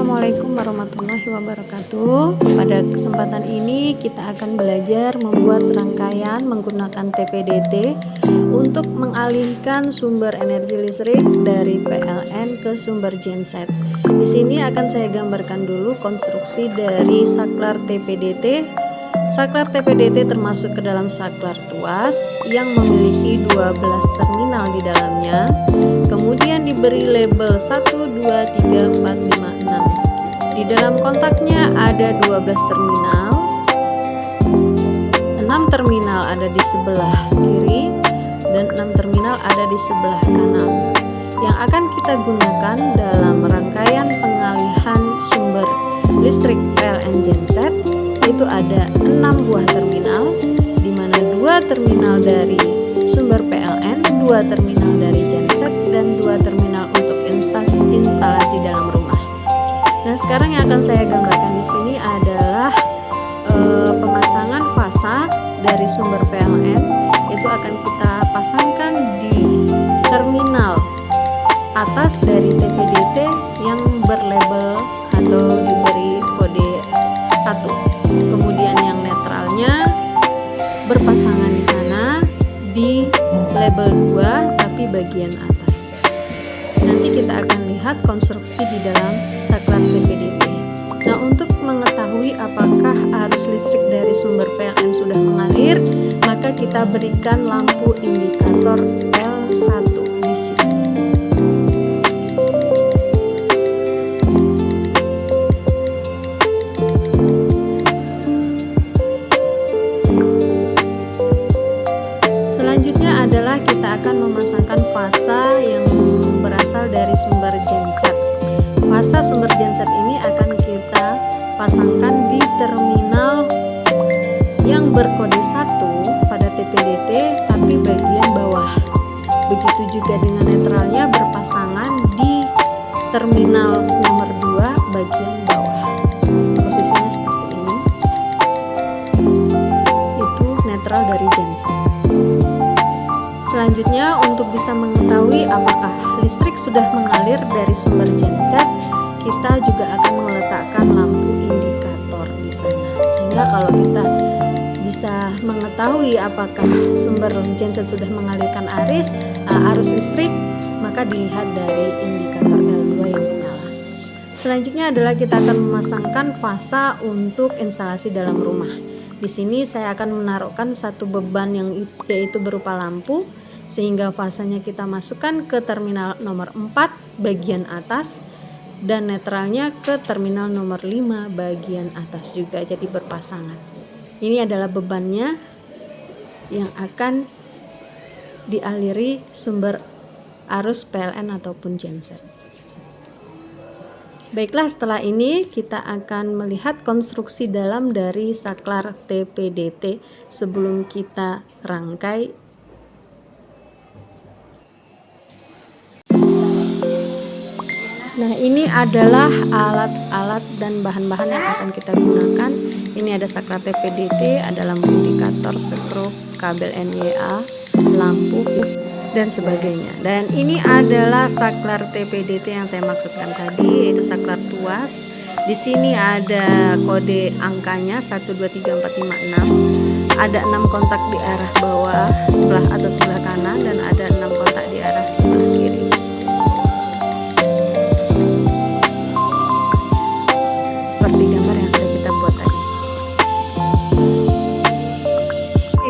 Assalamualaikum warahmatullahi wabarakatuh. Pada kesempatan ini kita akan belajar membuat rangkaian menggunakan TPDT untuk mengalihkan sumber energi listrik dari PLN ke sumber genset. Di sini akan saya gambarkan dulu konstruksi dari saklar TPDT. Saklar TPDT termasuk ke dalam saklar tuas yang memiliki 12 terminal di dalamnya. Kemudian diberi label 1, 2, 3, 4, 5, 6. Di dalam kontaknya ada 12 terminal. 6 terminal ada di sebelah kiri dan 6 terminal ada di sebelah kanan. Yang akan kita gunakan dalam rangkaian pengalihan sumber listrik PLN genset itu ada 6 buah terminal, di mana 2 terminal dari sumber PLN, 2 terminal dari genset, dan 2 terminal untuk instalasi dalam rumah. Nah, sekarang yang akan saya gambarkan di sini adalah pemasangan fasa dari sumber PLN. Itu akan kita pasangkan di terminal atas dari TPDT yang berlabel atau diberi kode 1. Kemudian yang netralnya berpasangan di sana di label 2 tapi bagian atas. Nanti kita akan lihat konstruksi di dalam saklar TPDT. Nah, untuk mengetahui apakah arus listrik dari sumber PLN sudah mengalir, maka kita berikan lampu indikator L1 di sini. Selanjutnya adalah kita akan memasangkan fasa yang berasal dari sumber genset. Fasa sumber genset ini akan kita pasangkan di terminal yang berkode 1 pada TPDT tapi bagian bawah. Begitu juga dengan netralnya berpasangan di terminal nomor 2 bagian bawah. Posisinya seperti ini. Itu netral dari genset. Selanjutnya, untuk bisa mengetahui apakah listrik sudah mengalir dari sumber genset, kita juga akan meletakkan lampu indikator di sana. Sehingga kalau kita bisa mengetahui apakah sumber genset sudah mengalirkan arus listrik, maka dilihat dari indikator L2 yang menyala. Selanjutnya adalah kita akan memasangkan fasa untuk instalasi dalam rumah. Di sini saya akan menaruhkan satu beban yaitu berupa lampu, sehingga fasanya kita masukkan ke terminal nomor 4 bagian atas dan netralnya ke terminal nomor 5 bagian atas juga, jadi berpasangan. Ini adalah bebannya yang akan dialiri sumber arus PLN ataupun genset. Baiklah, setelah ini kita akan melihat konstruksi dalam dari saklar TPDT sebelum kita rangkai. Nah, ini adalah alat-alat dan bahan-bahan yang akan kita gunakan. Ini ada saklar TPDT, ada lampu indikator, skrup, kabel NYA, lampu, dan sebagainya. Dan ini adalah saklar TPDT yang saya maksudkan tadi, yaitu saklar tuas. Di sini ada kode angkanya 1, 2, 3, 4, 5, 6. Ada 6 kontak di arah bawah sebelah atau sebelah kanan, dan ada 6 kontak di arah sebelah kiri. Seperti gambar yang sudah kita buat tadi.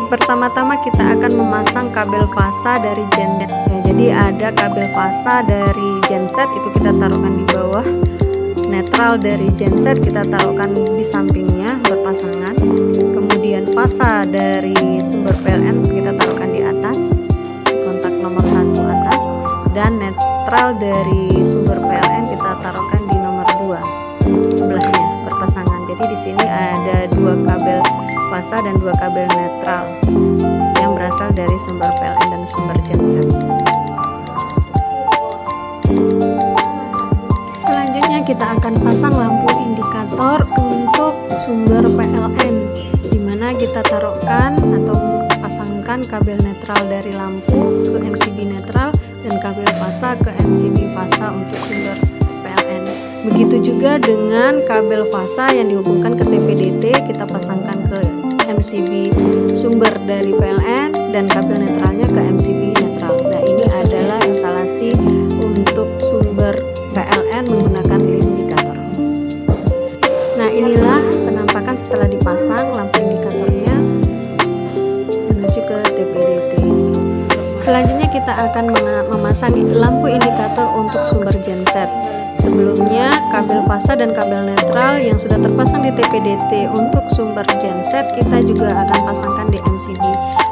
Pertama-tama kita akan memasang kabel fasa dari genset. Ya, jadi ada kabel fasa dari genset itu kita taruhkan di bawah. Netral dari genset kita taruhkan di sampingnya berpasangan. Kemudian fasa dari sumber PLN kita taruhkan di atas, kontak nomor 1 atas, dan netral dari sumber PLN kita taruhkan di nomor 2 sebelahnya berpasangan. Jadi di sini ada 2 kabel fasa dan 2 kabel netral yang berasal dari sumber PLN dan sumber genset. Selanjutnya kita akan pasang lampu indikator untuk sumber PLN, di mana kita taruhkan atau pasangkan kabel netral dari lampu ke MCB netral dan kabel fasa ke MCB fasa untuk sumber PLN. Begitu juga dengan kabel fasa yang dihubungkan ke TPDT, kita pasangkan ke MCB sumber dari PLN dan kabel netralnya ke MCB netral. Nah, ini adalah instalasi untuk sumber PLN menggunakan indikator. Nah, inilah penampakan setelah dipasang lampu indikatornya menuju ke TPDT. Selanjutnya kita akan memasang lampu indikator untuk sumber genset. Sebelumnya kabel fasa dan kabel netral yang sudah terpasang di TPDT untuk sumber genset kita juga akan pasangkan di MCB.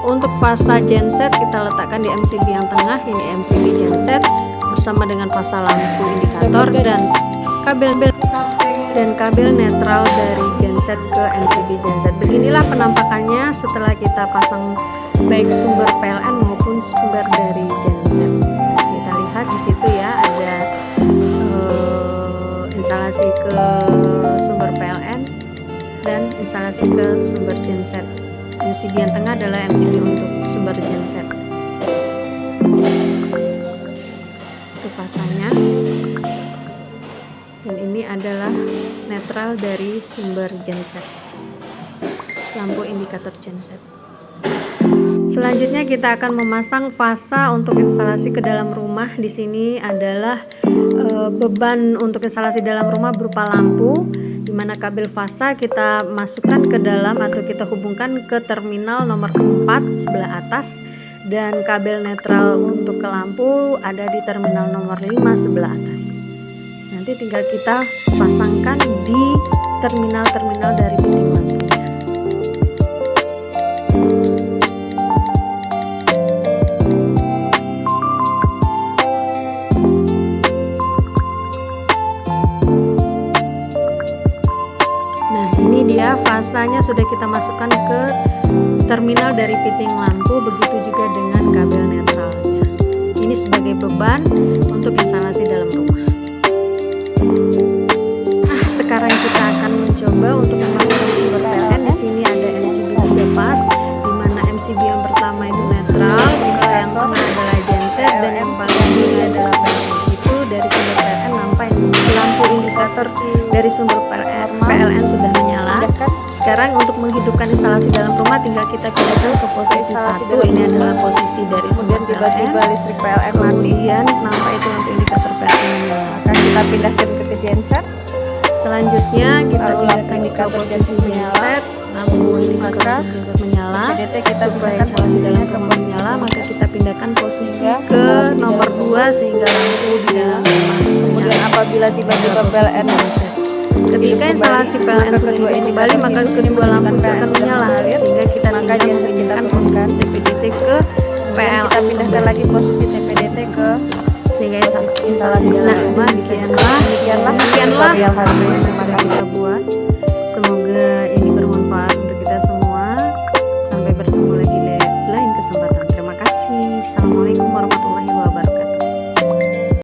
Untuk fasa genset kita letakkan di MCB yang tengah, ini MCB genset bersama dengan fasa lampu indikator dan kabel netral dari genset ke MCB genset. Beginilah penampakannya setelah kita pasang baik sumber PLN maupun sumber dari genset. Kita lihat di situ ya, ada instalasi ke sumber PLN dan instalasi ke sumber genset. MCB yang tengah adalah MCB untuk sumber genset. Itu fasanya. Dan ini adalah netral dari sumber genset. Lampu indikator genset. Selanjutnya kita akan memasang fasa untuk instalasi ke dalam rumah. Di sini adalah beban untuk instalasi dalam rumah berupa lampu, di mana kabel fasa kita masukkan ke dalam atau kita hubungkan ke terminal nomor 4 sebelah atas, dan kabel netral untuk ke lampu ada di terminal nomor 5 sebelah atas. Nanti tinggal kita pasangkan di terminal-terminal dari fitting lampunya. Ya, fasanya sudah kita masukkan ke terminal dari fitting lampu, begitu juga dengan kabel netralnya. Ini sebagai beban untuk instalasi dalam rumah. Sekarang kita akan mencoba untuk memasukkan sumber PLN. Di sini ada MCB 3 pas, di mana MCB yang pertama itu netral, yang tengah adalah genset, dan yang paling kiri adalah PLN. Itu dari sumber PLN sampai lampu indikator dari sumber PLN sudah menyala. Sekarang untuk menghidupkan instalasi dalam rumah tinggal kita pindah ke posisi 1. Ini adalah posisi dari sumber PLN. Tiba-tiba listrik PLN mati. Kemudian nampak itu lampu indikator PLN menyala. Maka kita pindahkan ke genset. Selanjutnya kita pindahkan ke posisi genset. Lampu indikator genset menyala. Supaya instalasi dalam rumah menyala, maka kita pindahkan posisi ke nomor 2 sehingga lampu di dalam rumah menyala. Kemudian apabila tiba-tiba PLN ketika instalasi PLN sudah kembali, maka kedua lampu itu akan menyala, sehingga kita tinggal memindahkan posisi TPDT ke PLN. Kita pindahkan lagi posisi TPDT ke sehingga instalasi dalam rumah. Demikianlah tutorial hari ini. Terima kasih buat. Semoga